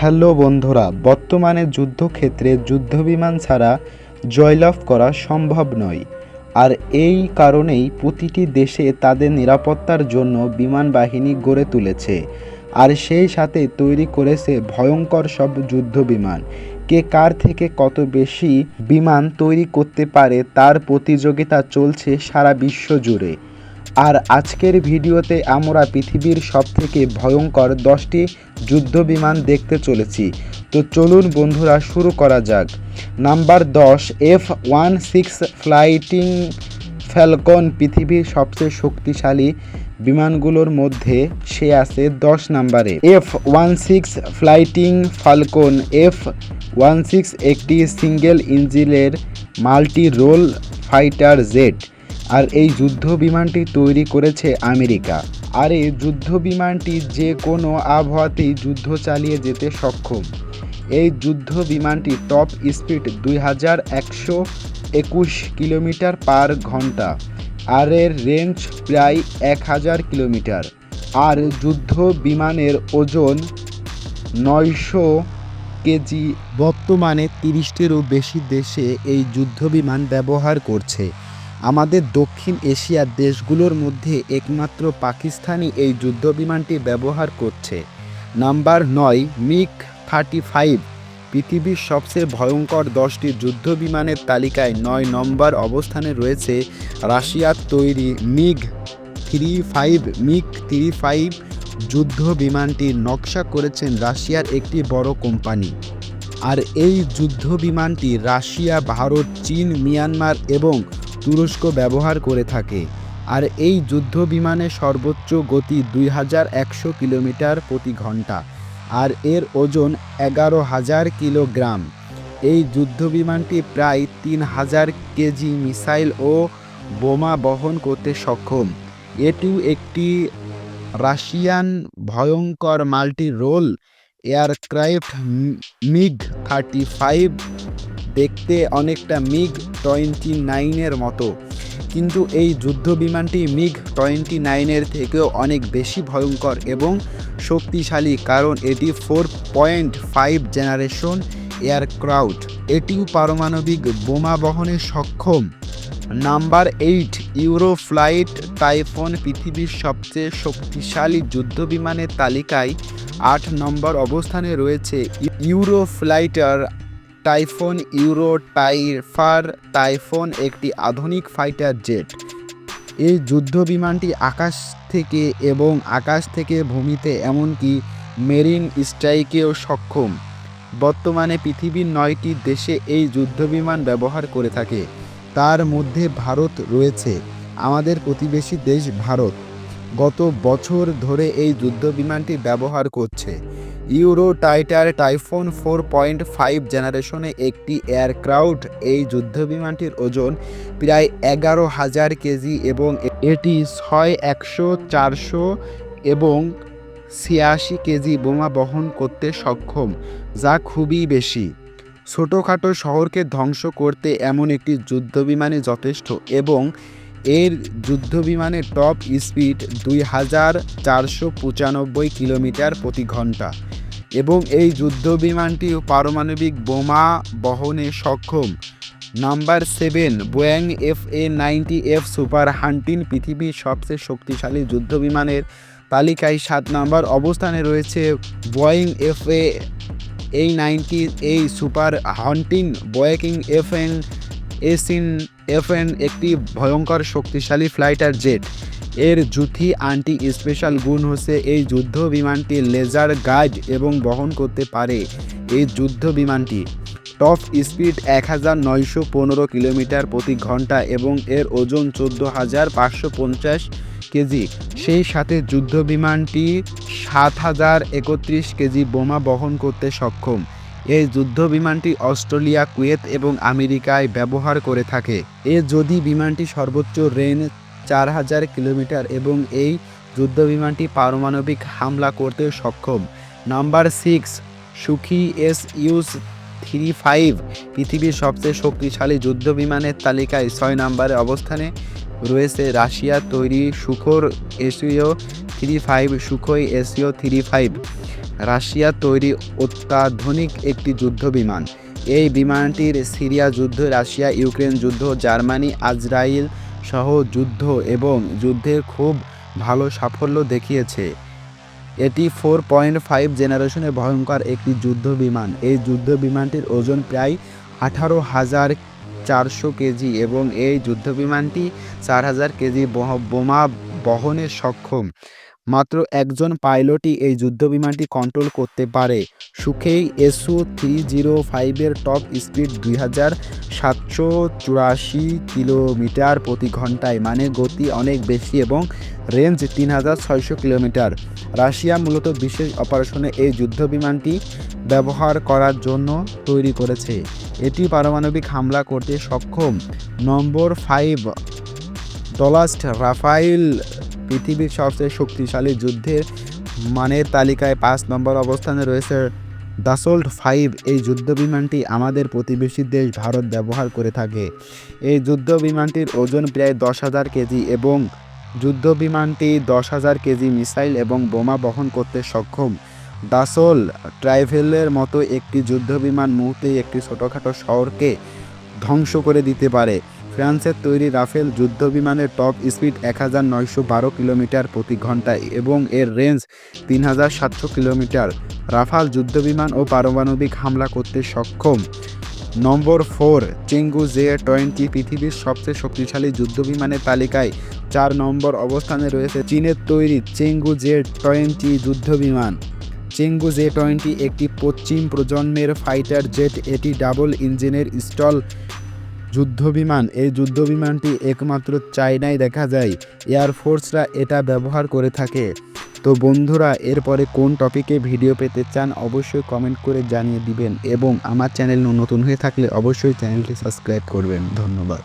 Hello বন্ধুরা, বর্তমানে যুদ্ধক্ষেত্রে যুদ্ধবিমান ছাড়া জয়লাভ করা সম্ভব নয়। আর এই কারণেই প্রতিটি দেশে তাদের নিরাপত্তার জন্য বিমান বাহিনী গড়ে তুলেছে, আর সেই সাথে তৈরি করেছে ভয়ঙ্কর সব যুদ্ধবিমান। কে কার থেকে কত বেশি বিমান তৈরি করতে পারে তার প্রতিযোগিতা চলছে সারা বিশ্ব জুড়ে। আর আজকের ভিডিওতে আমরা পৃথিবীর সবথেকে ভয়ঙ্কর 10টি যুদ্ধবিমান দেখতে চলেছি। তো চলুন বন্ধুরা, শুরু করা যাক। Number 10, F-16 fighting Falcon. পৃথিবীর সবচেয়ে শক্তিশালী বিমানগুলোর মধ্যে সে আছে 10 নম্বরে। F-16 fighting Falcon. F-16 একটি সিঙ্গেল ইঞ্জিনের মাল্টি রোল ফাইটার জেট, আর এই যুদ্ধ বিমানটি তৈরি করেছে আমেরিকা। আর এই যুদ্ধ বিমানটি যে কোনো আবহাওয়াতেই যুদ্ধ চালিয়ে যেতে সক্ষম। এই যুদ্ধ বিমানটি টপ স্পিড 2121 কিলোমিটার পার ঘন্টা, আর এর রেঞ্জ প্রায় 1000 কিলোমিটার। আর যুদ্ধ বিমানের ওজন 900 কেজি। বর্তমানে 30টিরও বেশি দেশে এই যুদ্ধ বিমান ব্যবহার করছে। আমাদের দক্ষিণ এশিয়ার দেশগুলোর মধ্যে একমাত্র পাকিস্তানই এই যুদ্ধ বিমানটি ব্যবহার করছে। Number 9, MiG-35। পৃথিবীর সবচেয়ে ভয়ঙ্কর 10টি যুদ্ধ বিমানের তালিকায় 9 নম্বর অবস্থানে রয়েছে রাশিয়ার তৈরি MiG-35। MiG-35 যুদ্ধ বিমানটির নকশা করেছেন রাশিয়ার একটি বড় কোম্পানি। আর এই যুদ্ধ বিমানটি রাশিয়া, ভারত, চীন, মিয়ানমার এবং তুরস্ক ব্যবহার করে থাকে। আর এই যুদ্ধ বিমানের সর্বোচ্চ গতি 2100 কিলোমিটার প্রতি ঘন্টা, আর এর ওজন 11,000 কিলোগ্রাম। এই যুদ্ধ বিমানটি প্রায় 3000 কেজি মিসাইল ও বোমা বহন করতে সক্ষম। এটিও একটি রাশিয়ান ভয়ঙ্কর মাল্টি রোল এয়ারক্রাফট। MiG-35 দেখতে অনেকটা MiG-29 মতো, কিন্তু এই যুদ্ধ বিমানটি MiG-29 থেকেও অনেক বেশি ভয়ঙ্কর এবং শক্তিশালী, কারণ এটি 4.5 জেনারেশন এয়ারক্রাফট। এটিও পারমাণবিক বোমা বহনে সক্ষম। Number 8, Eurofighter Typhoon. পৃথিবীর সবচেয়ে শক্তিশালী যুদ্ধ বিমানের তালিকায় 8 নম্বর অবস্থানে রয়েছে ইউরোফ্লাইটার টাইফুন। টাইফুন একটি আধুনিক ফাইটার জেট। এই যুদ্ধ বিমানটি আকাশ থেকে ভূমিতে এমনকি মেরিন স্ট্রাইকেও সক্ষম। বর্তমানে পৃথিবীর 9টি দেশে এই যুদ্ধ বিমান ব্যবহার করে থাকে, তার মধ্যে ভারত রয়েছে। আমাদের প্রতিবেশী দেশ ভারত গত বছর ধরে এই যুদ্ধ বিমানটি ব্যবহার করছে। ইউরোফ্লাইটার টাইফুন 4.5 জেনারেশনে একটি এয়ারক্রাফট। এই যুদ্ধ বিমানটির ওজন প্রায় 11,000 কেজি এবং এটি 600, 400 এবং 86 কেজি বোমা বহন করতে সক্ষম, যা খুবই বেশি। ছোটোখাটো শহরকে ধ্বংস করতে এমন একটি যুদ্ধ বিমানই যথেষ্ট, এবং এর যুদ্ধ বিমানের টপ স্পিড 2495 কিলোমিটার প্রতি ঘন্টা, এবং এই যুদ্ধ বিমানটিও পারমাণবিক বোমা বহনে সক্ষম। নাম্বার 7, বোয়িং FA-90F সুপার হান্টিং। পৃথিবীর সবচেয়ে শক্তিশালী যুদ্ধ বিমানের তালিকায় 7 নম্বর অবস্থানে রয়েছে বোয়িং FA-90 সুপার হান্টিং। বোয়িং FN একটি ভয়ঙ্কর শক্তিশালী ফাইটার জেট। এর যুথি আন্টি স্পেশাল গুণ হচ্ছে এই যুদ্ধ বিমানটি লেজার গাইড এবং বহন করতে পারে। এই যুদ্ধ বিমানটি টপ স্পিড 1915 কিলোমিটার প্রতি ঘন্টা এবং এর ওজন 14,550 কেজি। সেই সাথে যুদ্ধ বিমানটি 7,031 কেজি বোমা বহন করতে সক্ষম। এই যুদ্ধ বিমানটি অস্ট্রেলিয়া, কুয়েত এবং আমেরিকায় ব্যবহার করে থাকে। যদি বিমানটি সর্বোচ্চ রেঞ্জ 4000 কিলোমিটার এবং এই যুদ্ধ বিমানটি পারমাণবিক হামলা করতে সক্ষম। Number 6, সুখি Su-35। পৃথিবীর সবচেয়ে শক্তিশালী যুদ্ধ বিমানের তালিকায় 6 নম্বরে অবস্থানে রয়েছে রাশিয়ার তৈরি সুখোই Su-35। রাশিয়া তৈরি অত্যাধুনিক একটি যুদ্ধবিমান। এই বিমানটির সিরিয়া যুদ্ধ, রাশিয়া ইউক্রেন যুদ্ধ, জার্মানি ইসরায়েল সহ যুদ্ধ এবং যুদ্ধের খুব ভালো সাফল্য দেখিয়েছে। এটি 4.5 জেনারেশনের ভয়ঙ্কর একটি যুদ্ধ বিমান। এই যুদ্ধ বিমানটির ওজন প্রায় 18,400 কেজি এবং এই যুদ্ধ বিমানটি 4,000 কেজি বোমা বহনে সক্ষম। মাত্র একজন পাইলটই এই যুদ্ধ বিমানটি কন্ট্রোল করতে পারে। সুখেই SU-305 এর টপ স্পিড 2,784 কিলোমিটার প্রতি ঘন্টায়, মানে গতি অনেক বেশি, এবং রেঞ্জ 3,600 কিলোমিটার। রাশিয়া মূলত বিশেষ অপারেশনে এই যুদ্ধ বিমানটি ব্যবহার করার জন্য তৈরি করেছে। এটি পারমাণবিক হামলা করতে সক্ষম। নম্বর 5, ডলাস্ট রাফাইল। পৃথিবীর সবচেয়ে শক্তিশালী যুদ্ধের মানের তালিকায় 5 নম্বর অবস্থানে রয়েছে দাসল্ট 5। এই যুদ্ধ বিমানটি আমাদের প্রতিবেশী দেশ ভারত ব্যবহার করে থাকে। এই যুদ্ধ বিমানটির ওজন প্রায় 10,000 কেজি এবং যুদ্ধ বিমানটি 10,000 কেজি মিসাইল এবং বোমা বহন করতে সক্ষম। দাসল ট্রাইভেলের মতো একটি যুদ্ধ বিমান মুহূর্তেই একটি ছোটোখাটো শহরকে ধ্বংস করে দিতে পারে। ফ্রান্সের তৈরি রাফেল যুদ্ধ বিমানের টপ স্পিড 1,912 কিলোমিটার প্রতি ঘন্টায় এবং এর রেঞ্জ 3,700 কিলোমিটার। রাফাল যুদ্ধ বিমান ও পারমাণবিক হামলা করতে সক্ষম। নম্বর 4, চেঙ্গু জে-20। পৃথিবীর সবচেয়ে শক্তিশালী যুদ্ধ বিমানের তালিকায় 4 নম্বর অবস্থানে রয়েছে চীনের তৈরি চেঙ্গু জে-20 যুদ্ধ বিমান। চেঙ্গু জে-20 একটি পশ্চিম প্রজন্মের ফাইটার জেট। এটি ডাবল ইঞ্জিনের স্টল যুদ্ধবিমান। এই যুদ্ধবিমানটি একমাত্র চায়নায় দেখা যায়। এয়ারফোর্সরা এটা ব্যবহার করে থাকে। তো বন্ধুরা, এরপরে কোন টপিকে ভিডিও পেতে চান অবশ্যই কমেন্ট করে জানিয়ে দিবেন এবং আমার চ্যানেল নতুন হয়ে থাকলে অবশ্যই চ্যানেলটি সাবস্ক্রাইব করবেন। ধন্যবাদ।